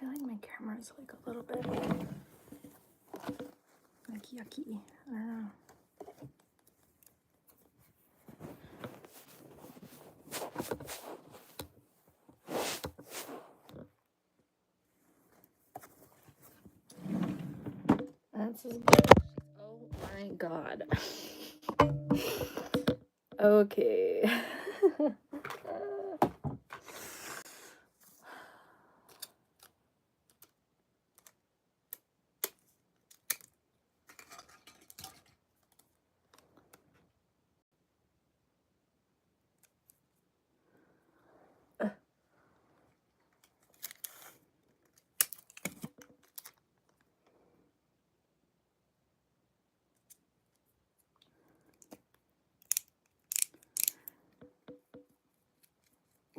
feel like my camera's like a little bit like yucky. I don't know. That's as good. Oh my god. Okay.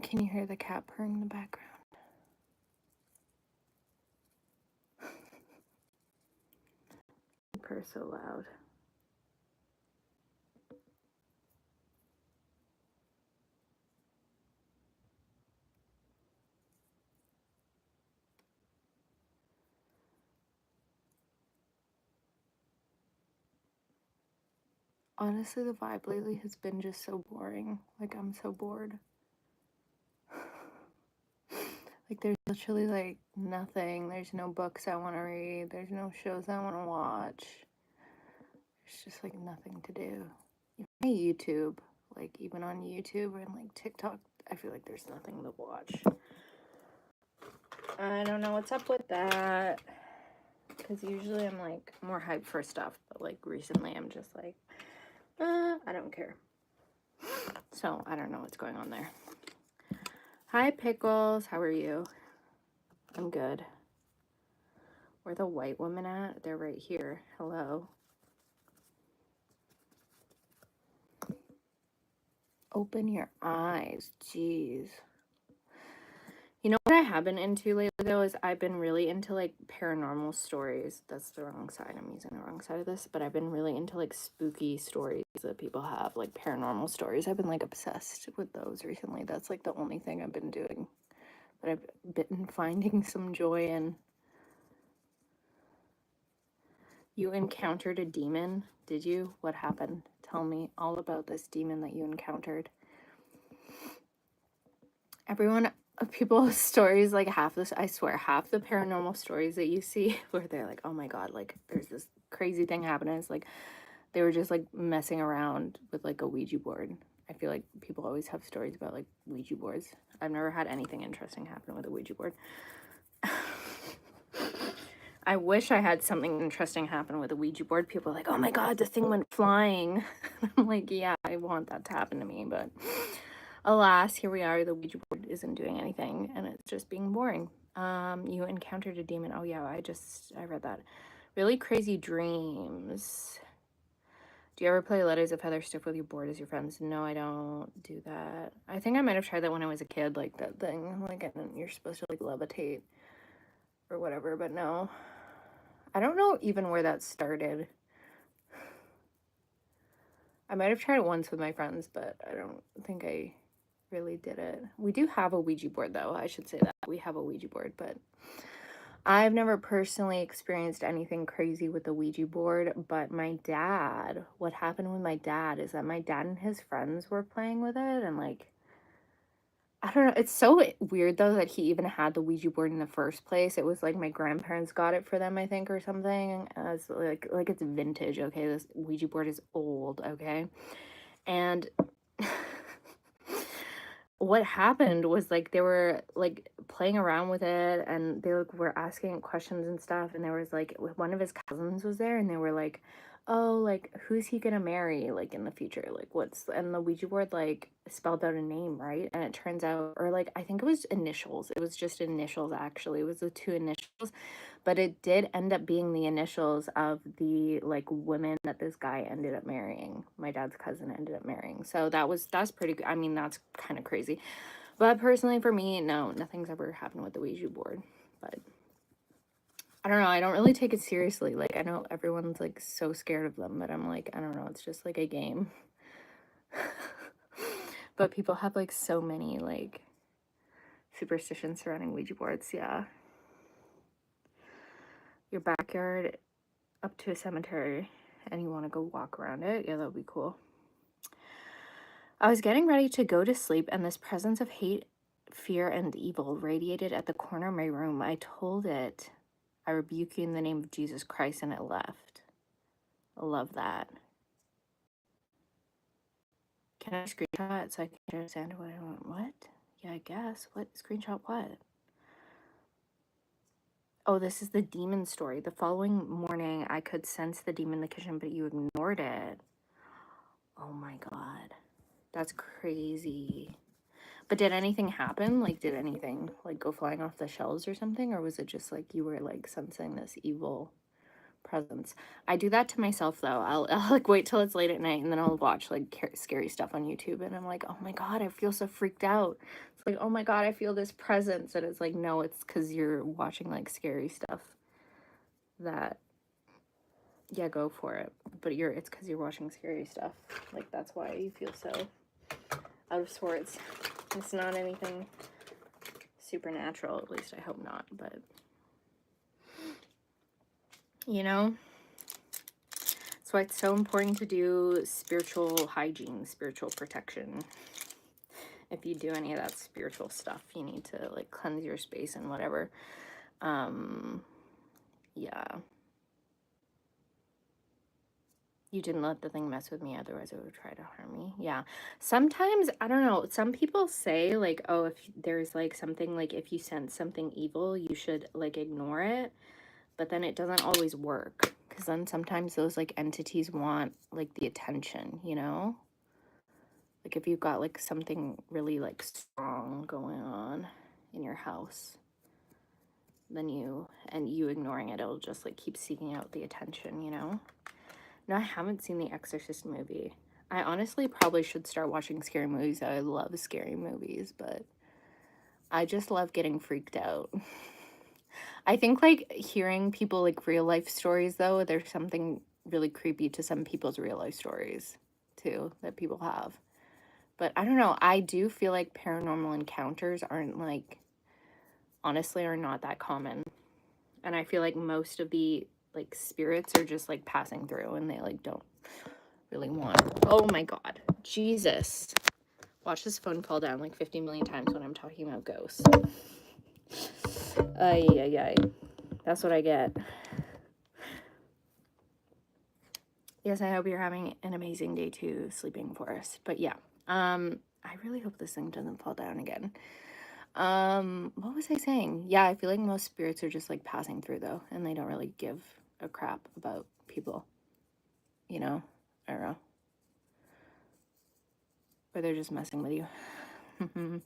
Can you hear the cat purring in the background? They purr so loud. Honestly, the vibe lately has been just so boring. Like, I'm so bored. Like, there's literally, like, nothing. There's no books I want to read. There's no shows I want to watch. There's just, like, nothing to do. Even YouTube. Like, even on YouTube and, like, TikTok, I feel like there's nothing to watch. I don't know what's up with that. Because usually I'm, like, more hyped for stuff. But, like, recently I'm just, like, I don't care. So, I don't know what's going on there. Hi, Pickles. How are you? I'm good. Where the white women at? They're right here. Hello. Open your eyes. Jeez. You know what I have been into lately, though, is I've been really into, like, paranormal stories. That's the wrong side. I'm using the wrong side of this. But I've been really into, like, spooky stories that people have, like, paranormal stories. I've been, like, obsessed with those recently. That's, like, the only thing I've been doing. But I've been finding some joy in. You encountered a demon, did you? What happened? Tell me all about this demon that you encountered. People's stories, like I swear, half the paranormal stories that you see where they're like, oh my god, like there's this crazy thing happening. It's like they were just like messing around with like a Ouija board. I feel like people always have stories about like Ouija boards. I've never had anything interesting happen with a Ouija board. I wish I had something interesting happen with a Ouija board. People are like, oh my god, the thing went flying. I'm like, yeah, I want that to happen to me, but alas, here we are. The Ouija board isn't doing anything, and it's just being boring. You encountered a demon. Oh yeah, I read that. Really crazy dreams. Do you ever play Letters of Heather Stiff with your board as your friends? No, I don't do that. I think I might have tried that when I was a kid, like that thing, like and you're supposed to like levitate or whatever, but no. I don't know even where that started. I might have tried it once with my friends, but I don't think I really did it. We do have a Ouija board, though. I should say that. We have a Ouija board, but I've never personally experienced anything crazy with the Ouija board, but my dad, what happened with my dad is that my dad and his friends were playing with it, and like, I don't know. It's so weird, though, that he even had the Ouija board in the first place. It was like my grandparents got it for them, I think, or something. As like it's vintage, okay? This Ouija board is old, okay? And what happened was like they were like playing around with it, and they like, were asking questions and stuff. And there was like one of his cousins was there, and they were like, oh, like who's he gonna marry like in the future, like what's, and the Ouija board like spelled out a name, right? And it turns out, or like I think it was initials, it was just initials, actually it was the two initials, but it did end up being the initials of the like women that this guy ended up marrying, my dad's cousin ended up marrying. So that's pretty good. I mean, that's kind of crazy, but personally for me, no, nothing's ever happened with the Ouija board. But I don't know, I don't really take it seriously. Like, I know everyone's, like, so scared of them, but I'm like, I don't know, it's just, like, a game. But people have, like, so many, like, superstitions surrounding Ouija boards, yeah. your backyard up to a cemetery and you want to go walk around it. Yeah, that would be cool. I was getting ready to go to sleep and this presence of hate, fear, and evil radiated at the corner of my room. I told it, I rebuke you in the name of Jesus Christ, and it left. I love that. Can I screenshot it so I can understand what I want? What? Yeah, I guess. What? Screenshot what? Oh, this is the demon story. The following morning, I could sense the demon in the kitchen, but you ignored it. Oh my God. That's crazy. But did anything happen? Like, did anything, like, go flying off the shelves or something? Or was it just, like, you were, like, sensing this evil presence? I do that to myself, though. I'll like, wait till it's late at night, and then I'll watch, like, scary stuff on YouTube, and I'm like, oh my God, I feel so freaked out. It's like, oh my God, I feel this presence. And it's like, no, it's because you're watching, like, scary stuff that, yeah, go for it. But it's because you're watching scary stuff. Like, that's why you feel so out of sorts. It's not anything supernatural, at least I hope not, but you know, that's why it's so important to do spiritual hygiene, spiritual protection. If you do any of that spiritual stuff, you need to like cleanse your space and whatever. Yeah. You didn't let the thing mess with me, otherwise it would try to harm me. Yeah. Sometimes, I don't know, some people say like, oh, if there's like something, like if you sense something evil, you should like ignore it. But then it doesn't always work, because then sometimes those like entities want like the attention, you know? Like if you've got like something really like strong going on in your house, then you ignoring it, it'll just like keep seeking out the attention, you know? No, I haven't seen the Exorcist movie. I honestly probably should start watching scary movies. I love scary movies, but I just love getting freaked out. I think like hearing people like real life stories, though, there's something really creepy to some people's real life stories too that people have. But I don't know, I do feel like paranormal encounters aren't like, honestly, are not that common. And I feel like most of the like spirits are just like passing through and they like don't really want. Oh my God, Jesus. Watch this phone fall down like 50 million times when I'm talking about ghosts. Ay, ay, ay. That's what I get. Yes, I hope you're having an amazing day too, Sleeping Forest. But yeah, I really hope this thing doesn't fall down again. What was I saying? Yeah, I feel like most spirits are just like passing through though, and they don't really give a crap about people. You know? I don't know. Or they're just messing with you.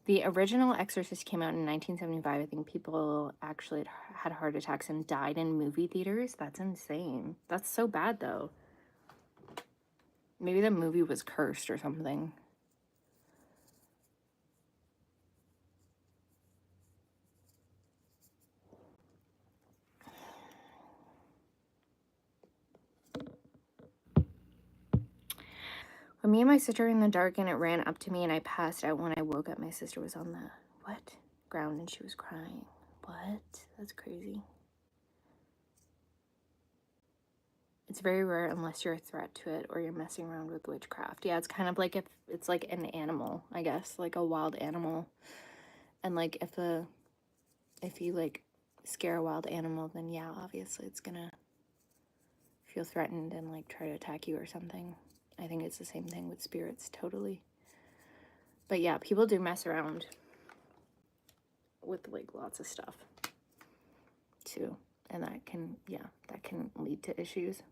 The original Exorcist came out in 1975. I think people actually had heart attacks and died in movie theaters. That's insane. That's so bad, though. Maybe the movie was cursed or something. When me and my sister were in the dark and it ran up to me and I passed out, when I woke up, my sister was on the, what? Ground and she was crying. What? That's crazy. It's very rare unless you're a threat to it or you're messing around with witchcraft. Yeah, it's kind of like if it's like an animal, I guess, like a wild animal. And like if you like scare a wild animal, then yeah, obviously it's gonna feel threatened and like try to attack you or something. I think it's the same thing with spirits, totally. But yeah, people do mess around with like lots of stuff too, and that can lead to issues.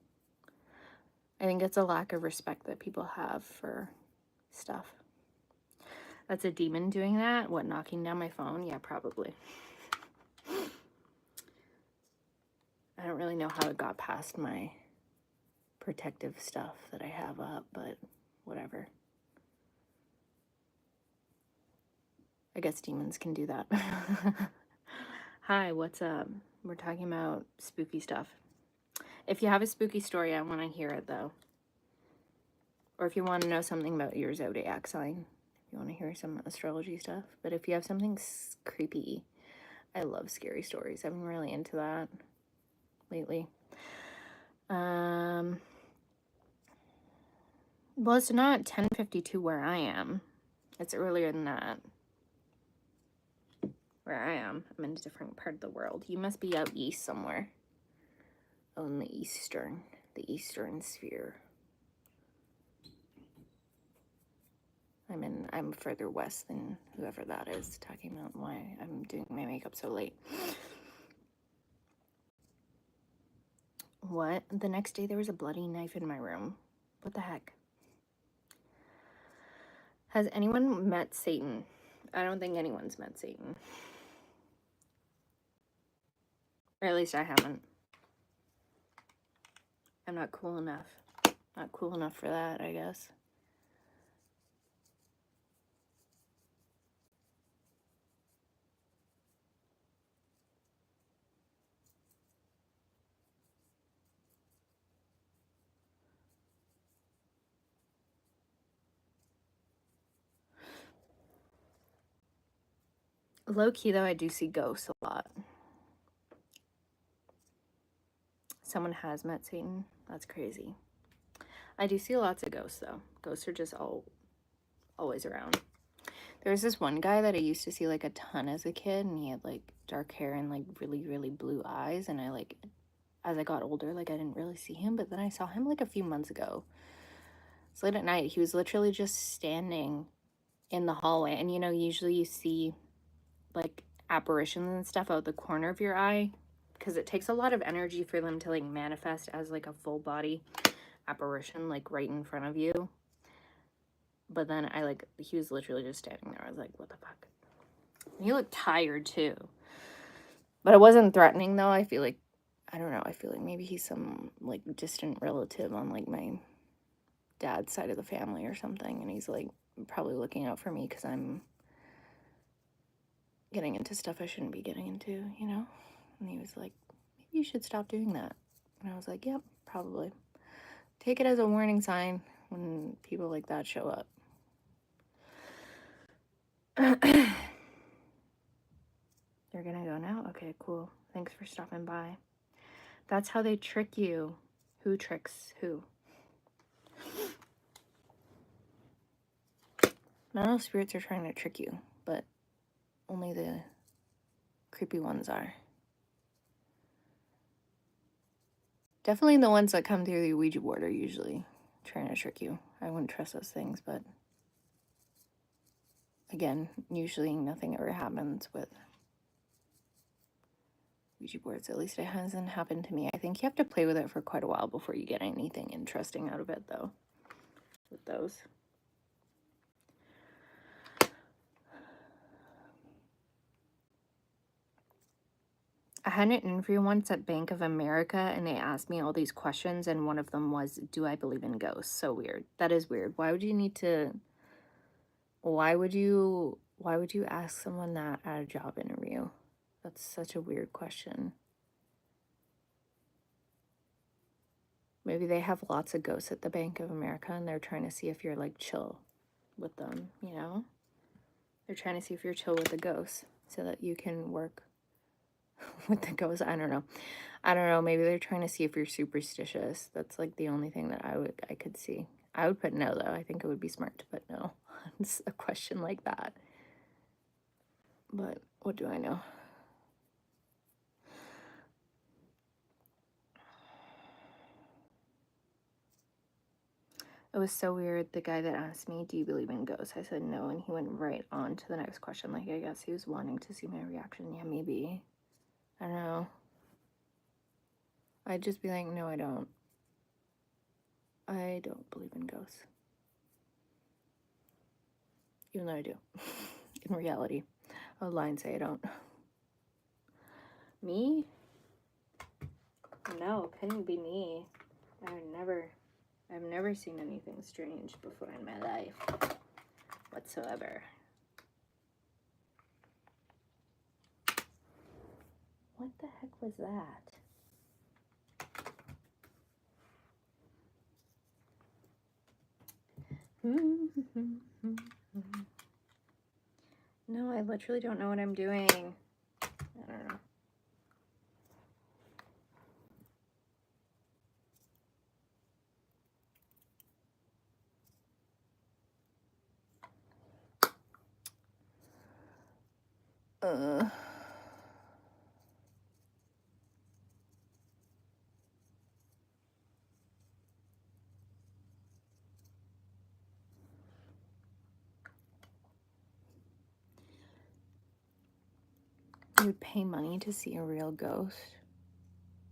I think it's a lack of respect that people have for stuff. That's a demon doing that? What, knocking down my phone? Yeah, probably. I don't really know how it got past my protective stuff that I have up, but whatever. I guess demons can do that. Hi, what's up? We're talking about spooky stuff. If you have a spooky story, I want to hear it, though. Or if you want to know something about your zodiac sign, if you want to hear some astrology stuff. But if you have something creepy, I love scary stories. I'm really into that. lately. Well, it's not 10:52 where I am. It's earlier than that. Where I am. I'm in a different part of the world. You must be out east somewhere. Oh, in the eastern sphere. I'm further west than whoever that is, talking about why I'm doing my makeup so late. What? The next day there was a bloody knife in my room. What the heck? Has anyone met Satan? I don't think anyone's met Satan. Or at least I haven't. I'm not cool enough. Not cool enough for that, I guess. Low-key, though, I do see ghosts a lot. Someone has met Satan. That's crazy. I do see lots of ghosts, though. Ghosts are just always around. There's this one guy that I used to see, like, a ton as a kid, and he had, like, dark hair and, like, really, really blue eyes, and I, like, as I got older, like, I didn't really see him, but then I saw him, like, a few months ago. It's late at night. He was literally just standing in the hallway, and, you know, usually you see, like, apparitions and stuff out the corner of your eye, because it takes a lot of energy for them to, like, manifest as, like, a full body apparition, like, right in front of you. But then he was literally just standing there. I was like, what the fuck? He looked tired too. But it wasn't threatening though. I feel like, I don't know, I feel like maybe he's some like distant relative on like my dad's side of the family or something. And he's like probably looking out for me because I'm getting into stuff I shouldn't be getting into, you know? And he was like, maybe you should stop doing that. And I was like, yep, probably. Take it as a warning sign when people like that show up. You're gonna go now? Okay, cool. Thanks for stopping by. That's how they trick you. Who tricks who? Not all spirits are trying to trick you, but only the creepy ones are. Definitely the ones that come through the Ouija board are usually trying to trick you. I wouldn't trust those things, but again, usually nothing ever happens with Ouija boards. At least it hasn't happened to me. I think you have to play with it for quite a while before you get anything interesting out of it, though, with those. I had an interview once at Bank of America, and they asked me all these questions, and one of them was, do I believe in ghosts? So weird. That is weird. Why would you ask someone that at a job interview? That's such a weird question. Maybe they have lots of ghosts at the Bank of America, and they're trying to see if you're, like, chill with them, you know? They're trying to see if you're chill with the ghosts so that you can work with the ghosts. I don't know. Maybe they're trying to see if you're superstitious. That's like the only thing that I could see. I would put no though. I think it would be smart to put no on a question like that. But what do I know? It was so weird. The guy that asked me, do you believe in ghosts? I said no, and he went right on to the next question. Like, I guess he was wanting to see my reaction. Yeah, maybe. I don't know. I'd just be like, no, I don't. I don't believe in ghosts. Even though I do. In reality. I'll lie and say I don't. Me? No, couldn't be me. I've never seen anything strange before in my life. Whatsoever. What the heck was that? No, I literally don't know what I'm doing. I don't know. It would pay money to see a real ghost.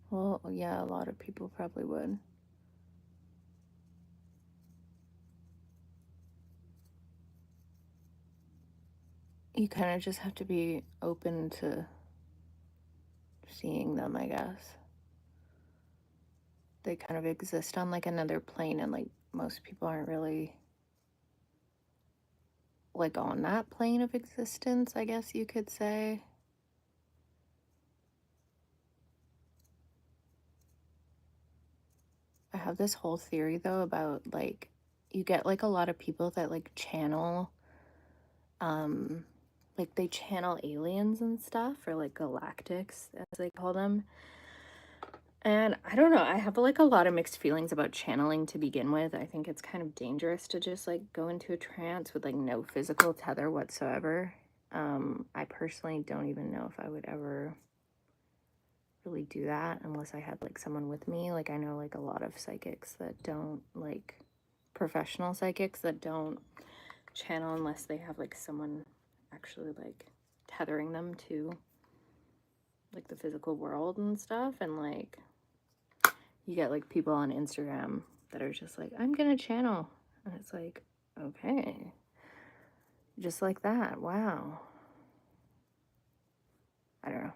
Well, yeah, a lot of people probably would. You kind of just have to be open to seeing them, I guess. They kind of exist on like another plane, and like most people aren't really like on that plane of existence, I guess you could say. I have this whole theory though about like you get like a lot of people that like channel like they channel aliens and stuff, or like galactics as they call them. And I don't know, I have like a lot of mixed feelings about channeling to begin with. I think it's kind of dangerous to just like go into a trance with like no physical tether whatsoever. I personally don't even know if I would ever really do that unless I had like someone with me. Like I know like a lot of psychics that don't, like professional psychics that don't channel unless they have like someone actually like tethering them to like the physical world and stuff. And like you get like people on Instagram that are just like, I'm gonna channel, and it's like, okay, just like that. Wow. I don't know.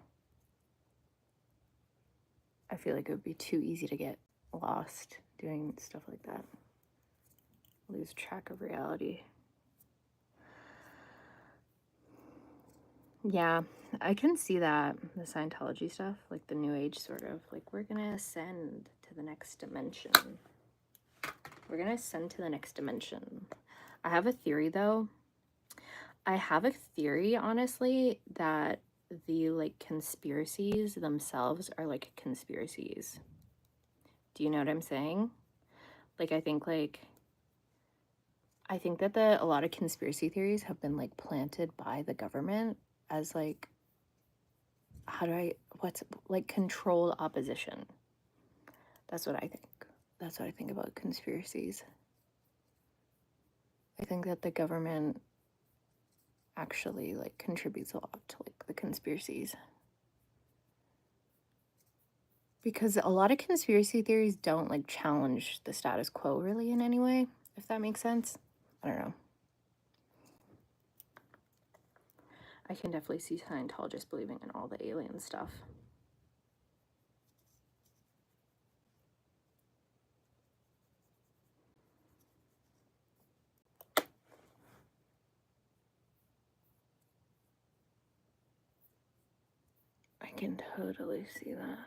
I feel like it would be too easy to get lost doing stuff like that. Lose track of reality. Yeah, I can see that. The Scientology stuff, like the New Age sort of, like we're gonna ascend to the next dimension. We're gonna ascend to the next dimension. I have a theory though. I have a theory, honestly, that the like conspiracies themselves are like conspiracies. Do you know what I'm saying? Like I think that a lot of conspiracy theories have been like planted by the government as like, what's like controlled opposition. That's what I think. That's what I think about conspiracies. I think that the government actually like contributes a lot to like the conspiracies. Because a lot of conspiracy theories don't like challenge the status quo really in any way, if that makes sense. I don't know. I can definitely see Scientologists believing in all the alien stuff. I can totally see that.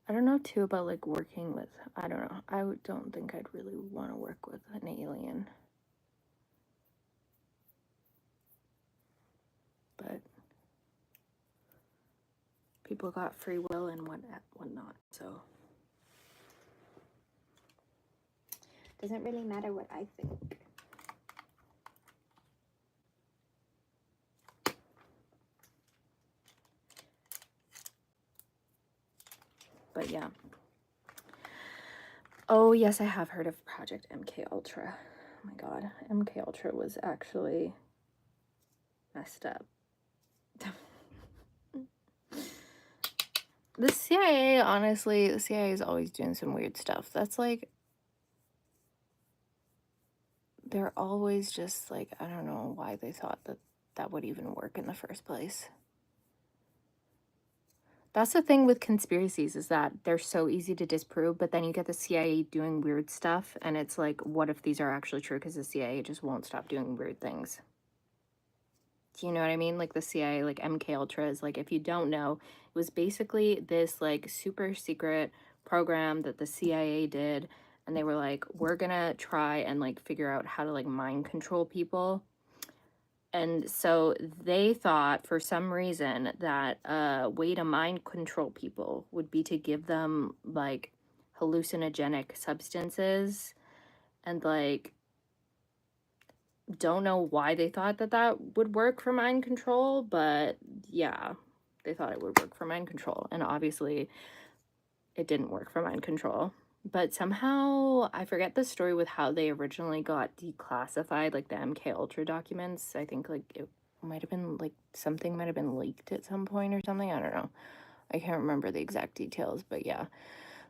I don't know too about like working with, I don't know. Don't think I'd really want to work with an alien. But people got free will and whatnot, so doesn't really matter what I think. But yeah. Oh yes, I have heard of Project MK Ultra. Oh my god, MK Ultra was actually messed up. The CIA, honestly, the CIA is always doing some weird stuff. That's like, they're always just like, I don't know why they thought that that would even work in the first place. That's the thing with conspiracies, is that they're so easy to disprove, but then you get the CIA doing weird stuff, and it's like, what if these are actually true? Because the CIA just won't stop doing weird things. Do you know what I mean? Like the CIA, like MK Ultra is like, if you don't know, it was basically this like super secret program that the CIA did, and they were like, we're gonna try and like figure out how to like mind control people. And so they thought for some reason that a way to mind control people would be to give them like hallucinogenic substances, and like Don't know why they thought that that would work for mind control, but yeah, they thought it would work for mind control. And obviously, it didn't work for mind control. But somehow, I forget the story with how they originally got declassified, like the MK Ultra documents. I think like it might have been like something might have been leaked at some point or something. I don't know. I can't remember the exact details, but yeah.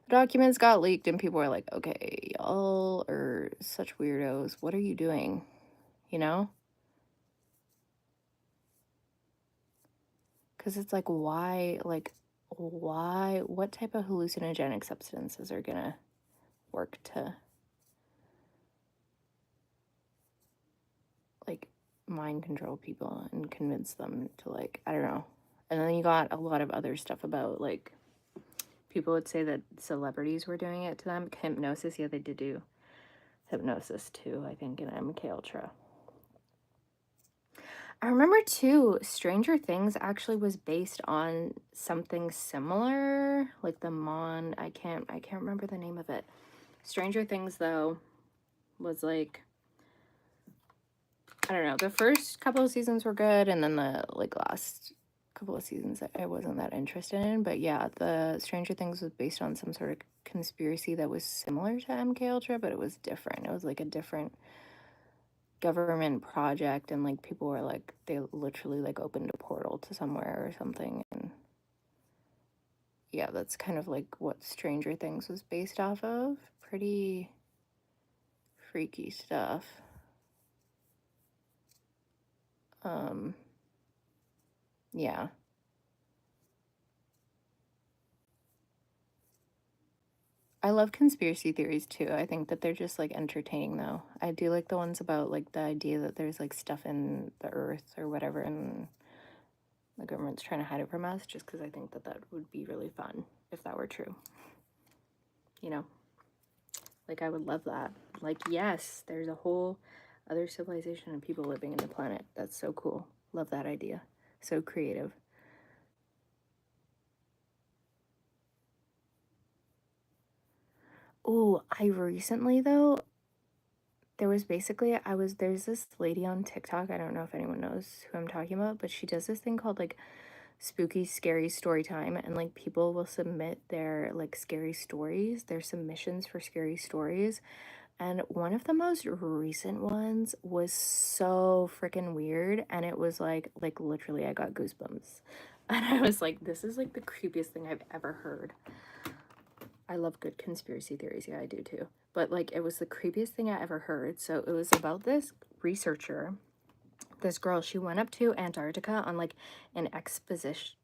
The documents got leaked and people were like, okay, y'all are such weirdos. What are you doing? You know? Because it's like, why, what type of hallucinogenic substances are gonna work to, like, mind control people and convince them to, like, I don't know. And then you got a lot of other stuff about, like, people would say that celebrities were doing it to them. Hypnosis, yeah, they did do hypnosis too, I think, in MK Ultra. I remember too, Stranger Things actually was based on something similar, like the I can't remember the name of it. Stranger Things though was like, I don't know, the first couple of seasons were good, and then the like last couple of seasons I wasn't that interested in. But yeah, the Stranger Things was based on some sort of conspiracy that was similar to MK Ultra, but it was different. It was like a different government project, and like people were like, they literally like opened a portal to somewhere or something. And yeah, that's kind of like what Stranger Things was based off of. Pretty freaky stuff. um yeah. I love conspiracy theories too. I think that they're just like entertaining though. I do like the ones about like the idea that there's like stuff in the earth or whatever, and the government's trying to hide it from us, just because I think that that would be really fun if that were true. You know, like I would love that. Like, yes, there's a whole other civilization of people living in the planet. That's so cool. Love that idea. So creative. Oh, I recently though, there's this lady on TikTok. I don't know if anyone knows who I'm talking about, but she does this thing called like spooky scary story time, and like people will submit their like scary stories, their submissions for scary stories. And one of the most recent ones was so freaking weird, and it was like literally I got goosebumps. And I was like, this is like the creepiest thing I've ever heard. I love good conspiracy theories. Yeah, I do too. But like, it was the creepiest thing I ever heard. So it was about this researcher, this girl. She went up to Antarctica on like an exposition.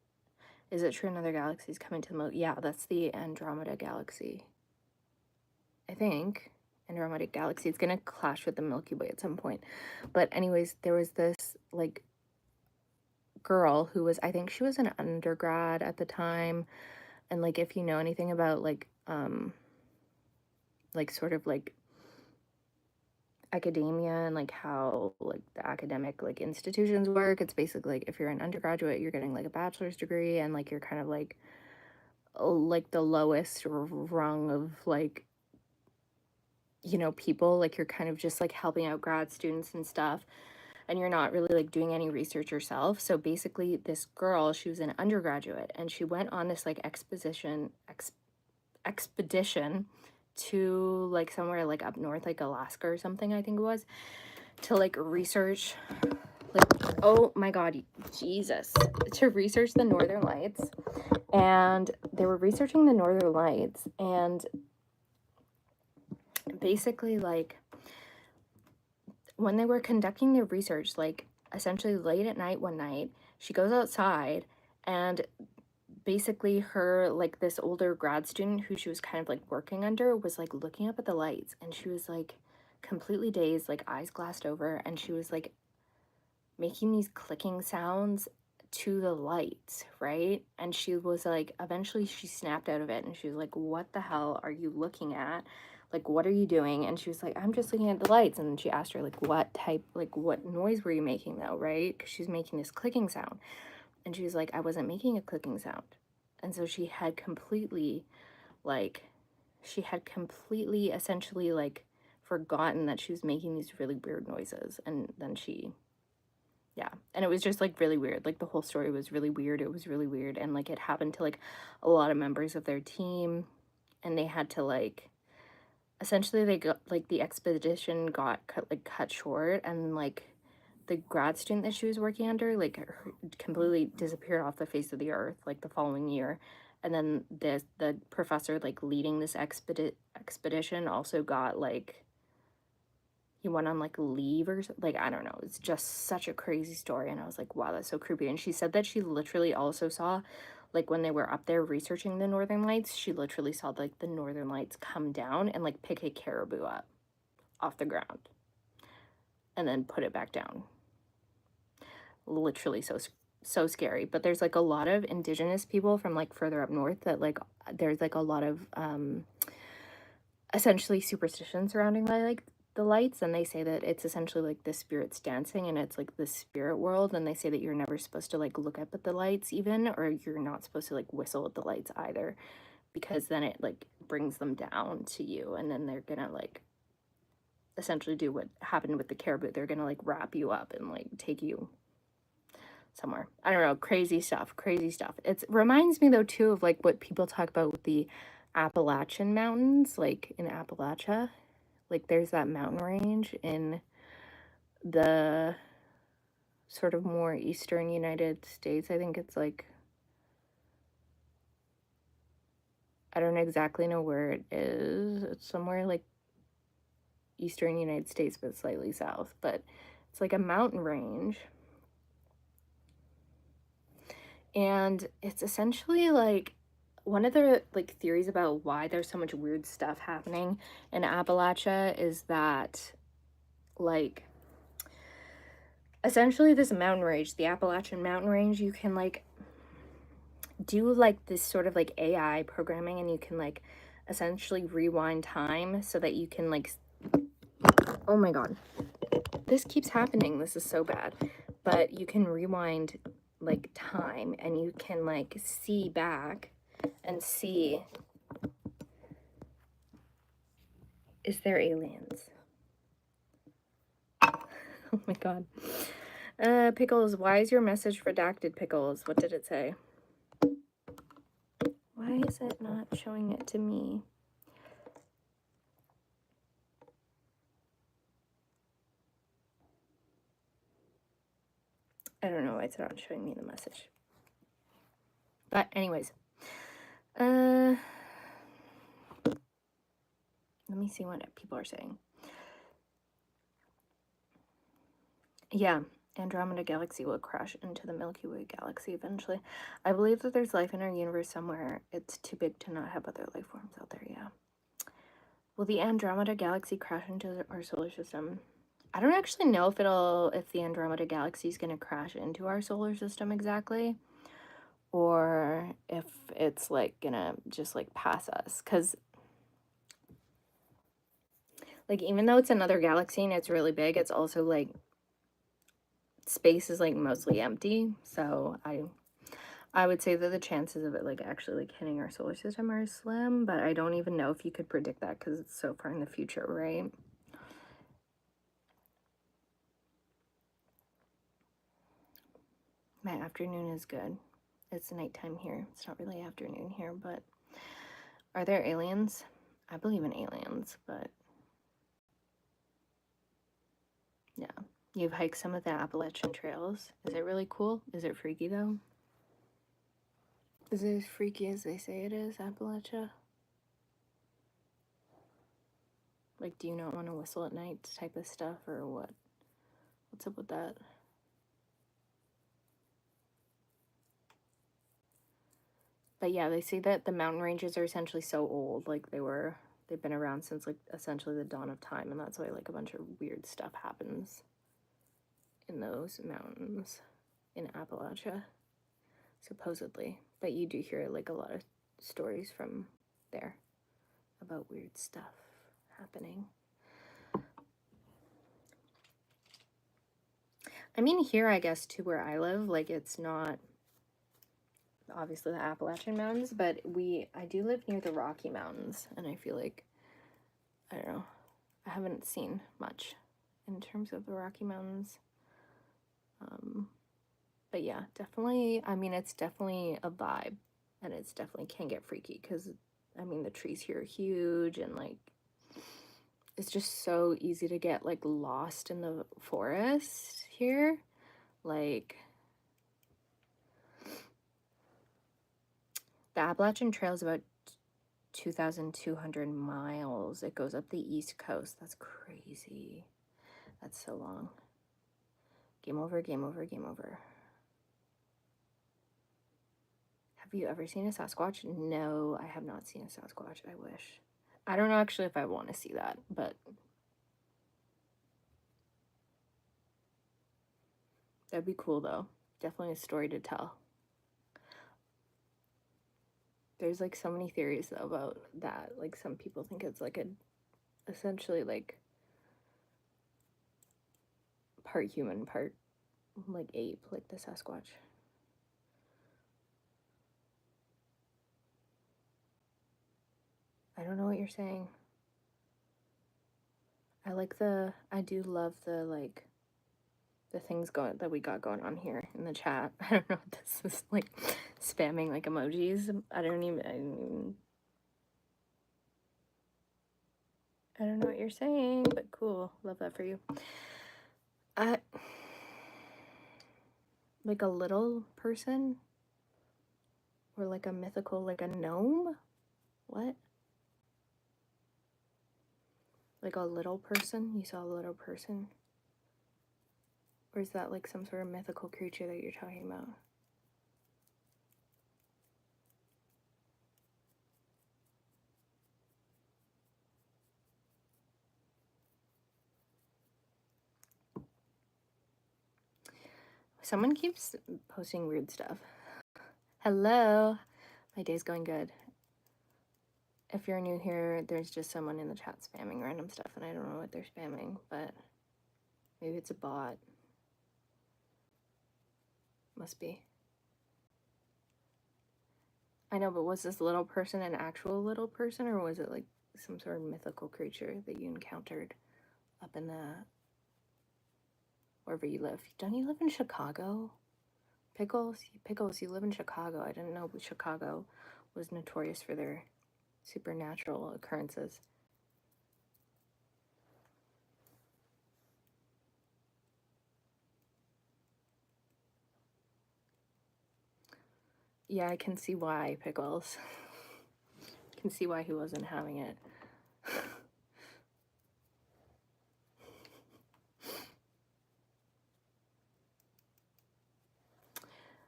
Is it true another galaxy is coming to the moon? Yeah, that's the Andromeda galaxy. I think Andromeda galaxy. It's gonna clash with the Milky Way at some point. But anyways, there was this like girl who was, I think she was an undergrad at the time, and like if you know anything about like sort of like academia and like how like the academic like institutions work, it's basically like if you're an undergraduate, you're getting like a bachelor's degree, and like you're kind of like the lowest rung of like, you know, people, like you're kind of just like helping out grad students and stuff, and you're not really like doing any research yourself. So basically this girl, she was an undergraduate, and she went on this like expedition to like somewhere like up north, like Alaska or something, I think it was, to like research, like, oh my god, Jesus, to research the northern lights. And they were researching the northern lights, and basically like when they were conducting their research, like essentially late at night one night, she goes outside, and basically her like this older grad student who she was kind of like working under was like looking up at the lights, and she was like completely dazed, like eyes glassed over, and she was like making these clicking sounds to the lights, right? And she was like, eventually she snapped out of it, and she was like, what the hell are you looking at? Like, what are you doing? And she was like, I'm just looking at the lights. And then she asked her, like, what noise were you making though, right? Because she's making this clicking sound. And she was like, I wasn't making a clicking sound. And so she had completely essentially like forgotten that she was making these really weird noises. And then yeah. And it was just like really weird. Like the whole story was really weird. It was really weird. And like it happened to like a lot of members of their team. And they had to like, essentially they got like the expedition got cut short, and like the grad student that she was working under like completely disappeared off the face of the earth like the following year. And then the professor like leading this expedition also got like, he went on like leave or like, I don't know. It's just such a crazy story. And I was like, wow, that's so creepy. And she said that she literally also saw, like when they were up there researching the Northern Lights, she literally saw like the Northern Lights come down and like pick a caribou up off the ground and then put it back down. Literally so scary. But there's like a lot of indigenous people from like further up north that like, there's like a lot of essentially superstition surrounding like the lights, and they say that it's essentially like the spirits dancing, and it's like the spirit world. And they say that you're never supposed to like look up at the lights even, or you're not supposed to like whistle at the lights either, because then it like brings them down to you, and then they're gonna like essentially do what happened with the caribou. They're gonna like wrap you up and like take you somewhere. I don't know, crazy stuff. It reminds me though too of like what people talk about with the Appalachian Mountains, like in Appalachia. Like there's that mountain range in the sort of more eastern United States. I think it's like, I don't exactly know where it is. It's somewhere like eastern United States, but slightly south. But it's like a mountain range. And it's essentially like one of the like theories about why there's so much weird stuff happening in Appalachia is that like essentially this mountain range, the Appalachian mountain range, you can like do like this sort of like AI programming, and you can like essentially rewind time so that you can like, oh my god, this keeps happening, this is so bad. But you can rewind like time, and you can like see back and see, is there aliens? Oh my god. Pickles, why is your message redacted, Pickles? What did it say? Why is it not showing it to me? I don't know why it's not showing me the message. But anyways, let me see what people are saying. Yeah, Andromeda Galaxy will crash into the Milky Way galaxy eventually. I believe that there's life in our universe somewhere. It's too big to not have other life forms out there, yeah. Will the Andromeda Galaxy crash into our solar system? I don't actually know if the Andromeda Galaxy is going to crash into our solar system exactly, or if it's like gonna just like pass us, because like even though it's another galaxy and it's really big, it's also like space is like mostly empty. So I would say that the chances of it like actually like hitting our solar system are slim, but I don't even know if you could predict that because it's so far in the future, right? My afternoon is good. It's nighttime here. It's not really afternoon here, but are there aliens? I believe in aliens, but yeah. You've hiked some of the Appalachian trails. Is it really cool? Is it freaky though? Is it as freaky as they say it is, Appalachia? Like, do you not want to whistle at night type of stuff, or what? What's up with that? But yeah, they say that the mountain ranges are essentially so old, like they've been around since like essentially the dawn of time, and that's why like a bunch of weird stuff happens in those mountains in Appalachia, supposedly. But you do hear like a lot of stories from there about weird stuff happening. I mean, here, I guess, too, where I live, like, it's not obviously the Appalachian Mountains, but I do live near the Rocky Mountains, and I feel like, I don't know, I haven't seen much in terms of the Rocky Mountains. But yeah, definitely, I mean, it's definitely a vibe, and it's definitely can get freaky because, I mean, the trees here are huge, and like, it's just so easy to get like lost in the forest here. Like, the Appalachian Trail is about 2,200 miles. It goes up the East Coast. That's crazy. That's so long. Game over, game over, game over. Have you ever seen a Sasquatch? No, I have not seen a Sasquatch. I wish. I don't know actually if I want to see that, but that'd be cool though. Definitely a story to tell. There's like so many theories though about that. Like some people think it's like a essentially like part human, part like ape, like the Sasquatch. I don't know what you're saying. I do love the like the things going that we got going on here in the chat. I don't know what this is like spamming like emojis. I don't know what you're saying, but cool. Love that for you. Like a little person? Or like a mythical, like a gnome? What? Like a little person? You saw a little person? Or is that like some sort of mythical creature that you're talking about? Someone keeps posting weird stuff. Hello. My day's going good. If you're new here, there's just someone in the chat spamming random stuff, and I don't know what they're spamming, but maybe it's a bot. Must be. I know, but was this little person an actual little person, or was it like some sort of mythical creature that you encountered up in the wherever you live? Don't you live in Chicago? Pickles, you live in Chicago. I didn't know Chicago was notorious for their supernatural occurrences. Yeah, I can see why, Pickles. I can see why he wasn't having it.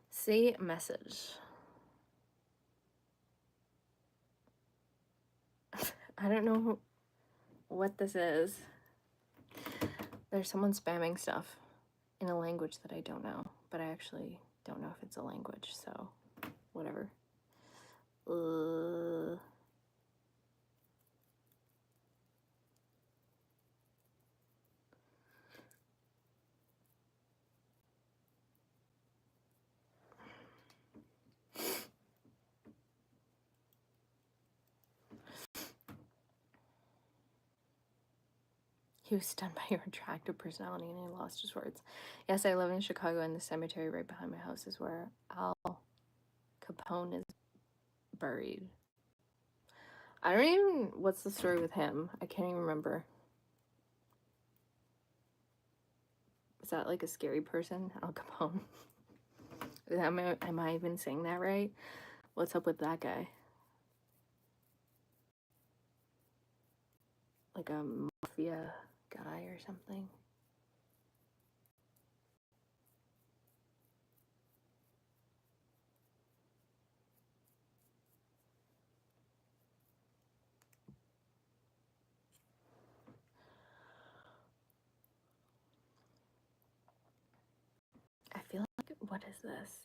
See message. I don't know what this is. There's someone spamming stuff in a language that I don't know, but I actually don't know if it's a language, so whatever. He was stunned by your attractive personality and he lost his words. Yes, I live in Chicago, and the cemetery right behind my house is where Al Capone is buried. I don't even... What's the story with him? I can't even remember. Is that like a scary person? Al Capone? Am I even saying that right? What's up with that guy? Like a mafia guy or something? I feel like... What is this?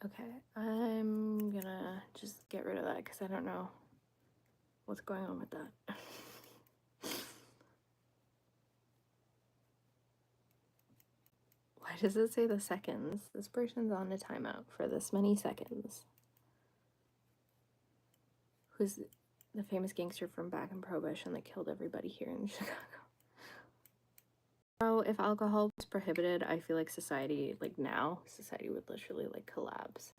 Okay, I'm gonna just get rid of that because I don't know what's going on with that. does it say the seconds? This person's on a timeout for this many seconds. Who's the famous gangster from back in Prohibition that killed everybody here in Chicago? Oh, if alcohol was prohibited, I feel like society, like now, society would literally like collapse.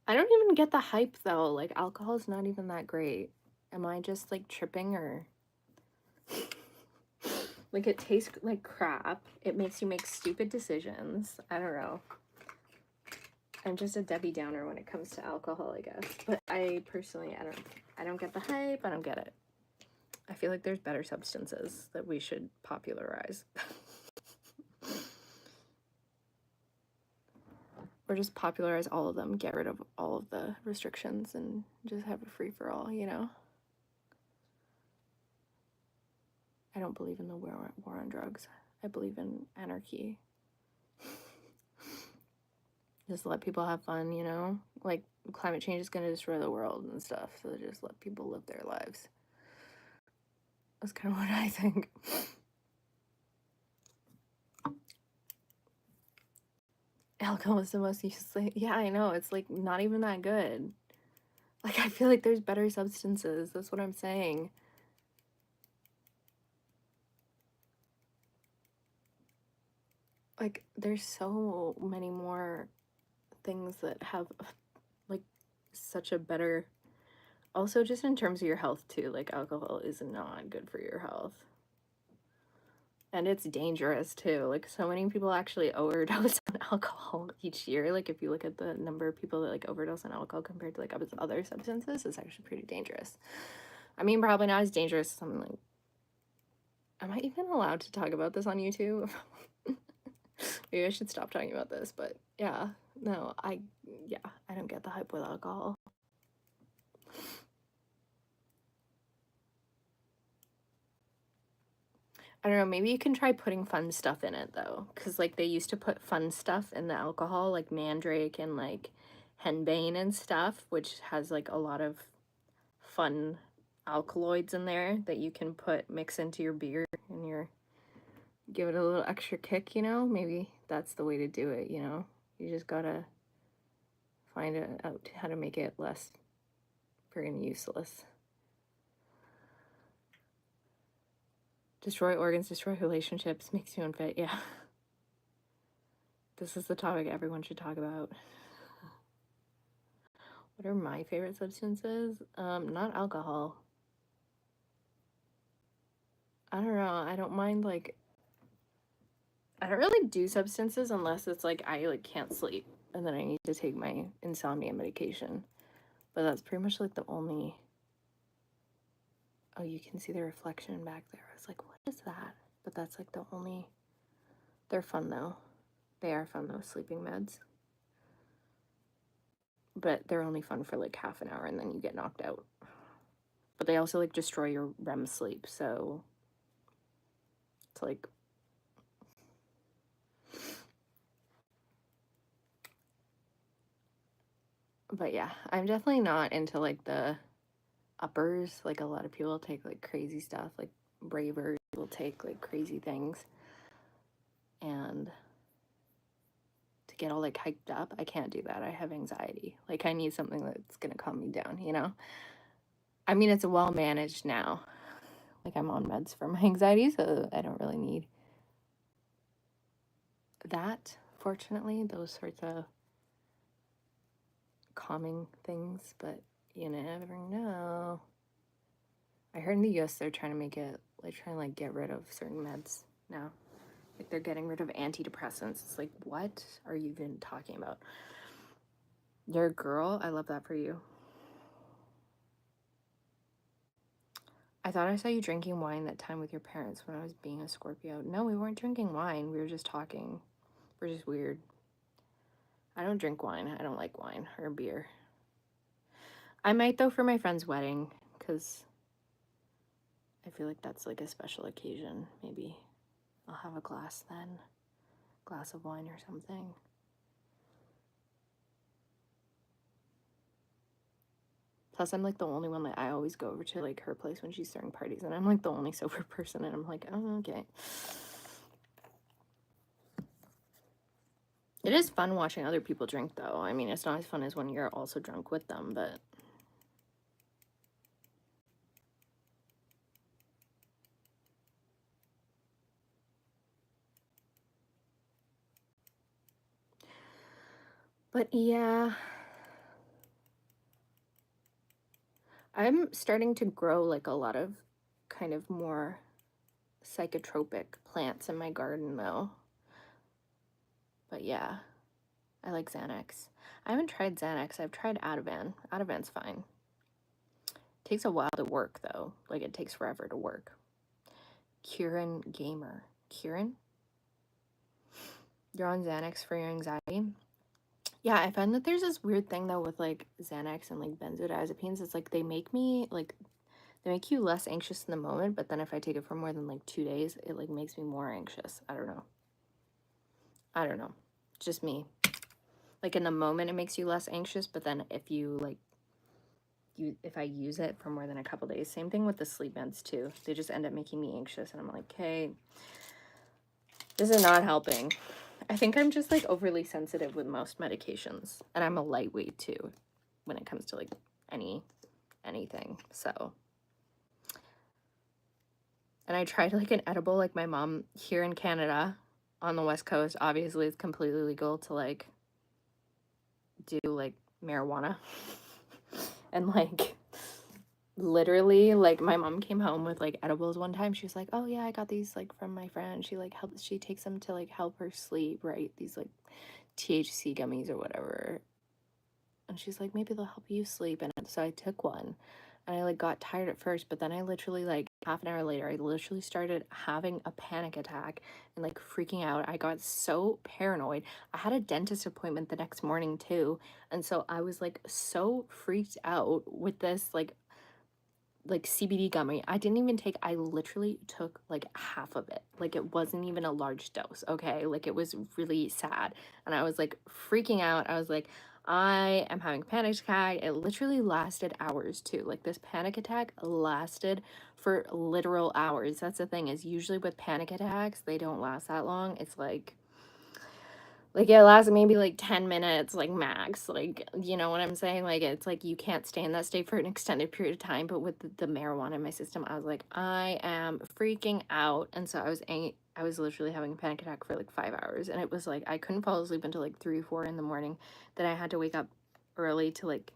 I don't even get the hype though. Like alcohol is not even that great. Am I just like tripping or like it tastes like crap? It makes you make stupid decisions. I don't know. I'm just a Debbie Downer when it comes to alcohol, I guess. But I personally, I don't get the hype. I don't get it. I feel like there's better substances that we should popularize. Or just popularize all of them, get rid of all of the restrictions and just have a free-for-all, you know? I don't believe in the war on drugs. I believe in anarchy. Just let people have fun, you know? Like, climate change is going to destroy the world and stuff, so just let people live their lives. That's kind of what I think. Alcohol is the most useless. Yeah, I know. It's, like, not even that good. Like, I feel like there's better substances. That's what I'm saying. Like, there's so many more things that have, like, such a better... Also, just in terms of your health, too. Like, alcohol is not good for your health. And it's dangerous too. Like so many people actually overdose on alcohol each year. Like if you look at the number of people that like overdose on alcohol compared to like other substances, it's actually pretty dangerous. I mean, probably not as dangerous as something like... Am I even allowed to talk about this on YouTube? Maybe I should stop talking about this, but yeah. No, I don't get the hype with alcohol. I don't know, maybe you can try putting fun stuff in it though, because like they used to put fun stuff in the alcohol, like mandrake and like henbane and stuff, which has like a lot of fun alkaloids in there that you can mix into your beer and give it a little extra kick, you know? Maybe that's the way to do it, you know? You just gotta find out how to make it less friggin' useless. Destroy organs, destroy relationships, makes you unfit, yeah. This is the topic everyone should talk about. What are my favorite substances? Not alcohol. I don't know. I don't mind, like... I don't really do substances unless it's, like, I, like, can't sleep. And then I need to take my insomnia medication. But that's pretty much, like, the only... Oh, you can see the reflection back there. I was like, what is that? But that's, like, the only... They're fun, though. They are fun, though, sleeping meds. But they're only fun for, like, half an hour, and then you get knocked out. But they also, like, destroy your REM sleep, so... It's, like... But, yeah, I'm definitely not into, like, the uppers. Like, a lot of people take, like, crazy stuff. Like, bravers will take, like, crazy things. And... to get all, like, hyped up, I can't do that. I have anxiety. Like, I need something that's gonna calm me down, you know? I mean, it's well managed now. Like, I'm on meds for my anxiety, so I don't really need that, fortunately, those sorts of calming things, but you never know. I heard in the US they're trying to make it, like, trying to, like, get rid of certain meds now. Like, they're getting rid of antidepressants. It's like, what are you even talking about? You're a girl? I love that for you. I thought I saw you drinking wine that time with your parents when I was being a Scorpio. No, we weren't drinking wine. We were just talking. We're just weird. I don't drink wine. I don't like wine or beer. I might, though, for my friend's wedding, because I feel like that's, like, a special occasion. Maybe I'll have a glass then. Glass of wine or something. Plus, I'm, like, the only one that I always go over to, like, her place when she's throwing parties, and I'm, like, the only sober person, and I'm like, oh, okay. It is fun watching other people drink, though. I mean, it's not as fun as when you're also drunk with them, but... But yeah, I'm starting to grow like a lot of kind of more psychotropic plants in my garden, though. But yeah, I like Xanax. I haven't tried Xanax. I've tried Ativan. Ativan's fine. Takes a while to work, though. Like, it takes forever to work. Kieran Gamer. Kieran? You're on Xanax for your anxiety? Yeah, I find that there's this weird thing, though, with, like, Xanax and, like, benzodiazepines. It's like they make me, like, they make you less anxious in the moment, but then if I take it for more than, like, 2 days, it, like, makes me more anxious. I don't know. I don't know. Just me. Like, in the moment, it makes you less anxious, but then if you, like, if I use it for more than a couple days, same thing with the sleep meds, too. They just end up making me anxious, and I'm like, okay, this is not helping. I think I'm just, like, overly sensitive with most medications, and I'm a lightweight, too, when it comes to, like, anything, so... And I tried, like, an edible, like, my mom here in Canada on the West Coast, obviously it's completely legal to, like, do, like, marijuana. And, like, literally, like, my mom came home with, like, edibles one time. She was like, oh, yeah, I got these, like, from my friend. She takes them to, like, help her sleep, right? These, like, THC gummies or whatever. And she's like, maybe they'll help you sleep. And so I took one. And I, like, got tired at first, but then I literally, like, half an hour later, I literally started having a panic attack and, like, freaking out. I got so paranoid. I had a dentist appointment the next morning, too. And so I was, like, so freaked out with this, like CBD gummy. I literally took, like, half of it. Like, it wasn't even a large dose, okay? Like, it was really sad. And I was, like, freaking out. I was like, I am having a panic attack. It literally lasted hours, too. Like, this panic attack lasted for literal hours. That's the thing, is usually with panic attacks, they don't last that long. It's, like, it lasts maybe, like, 10 minutes, like, max, like, you know what I'm saying? Like, it's, like, you can't stay in that state for an extended period of time, but with the marijuana in my system, I was like, I am freaking out, and so I was literally having a panic attack for, like, 5 hours, and it was, like, I couldn't fall asleep until, like, 3 or 4 in the morning, then I had to wake up early to, like,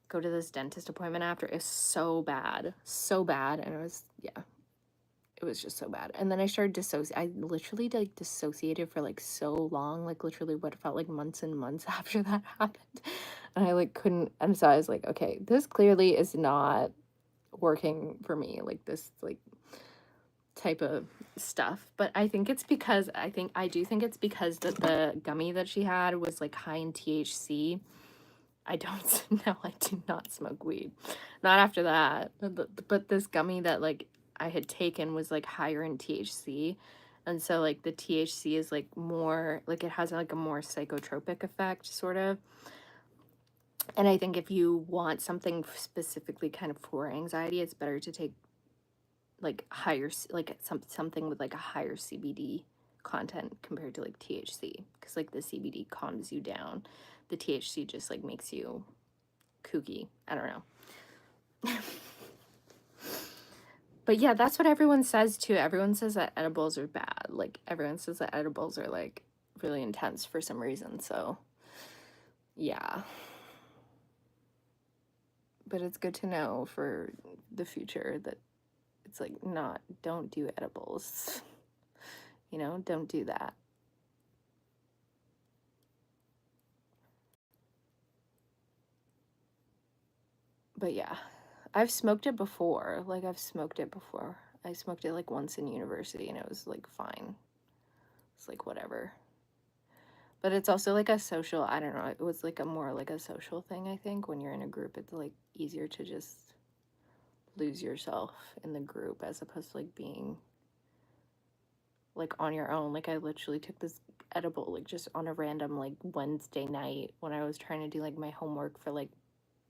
go to this dentist appointment after. It was so bad, and it was, yeah. It was just so bad. And then I started I literally, like, dissociated for, like, so long, like, literally what felt like months and months after that happened. And I, like, couldn't, and so I was like, okay, this clearly is not working for me, like, this, like, type of stuff. But I think it's because, I do think it's because that the gummy that she had was, like, high in THC. I don't, no, I do not smoke weed. Not after that. But this gummy that, like, I had taken was, like, higher in THC. And so, like, the THC is, like, more, like, it has, like, a more psychotropic effect, sort of. And I think if you want something specifically kind of for anxiety, it's better to take, like, higher, like, something with, like, a higher CBD content compared to, like, THC. Because, like, the CBD calms you down. The THC just, like, makes you kooky. I don't know. But yeah, that's what everyone says too. Everyone says that edibles are bad. Like, everyone says that edibles are, like, really intense for some reason. So yeah, but it's good to know for the future that it's, like, don't do edibles. You know, don't do that. But yeah, I've smoked it before. Like, I smoked it, like, once in university, and it was, like, fine. It's, like, whatever. But it's also, like, a social, I don't know, it was, like, a more, like, a social thing, I think. When you're in a group, it's, like, easier to just lose yourself in the group as opposed to, like, being, like, on your own. Like, I literally took this edible, like, just on a random, like, Wednesday night when I was trying to do, like, my homework for, like,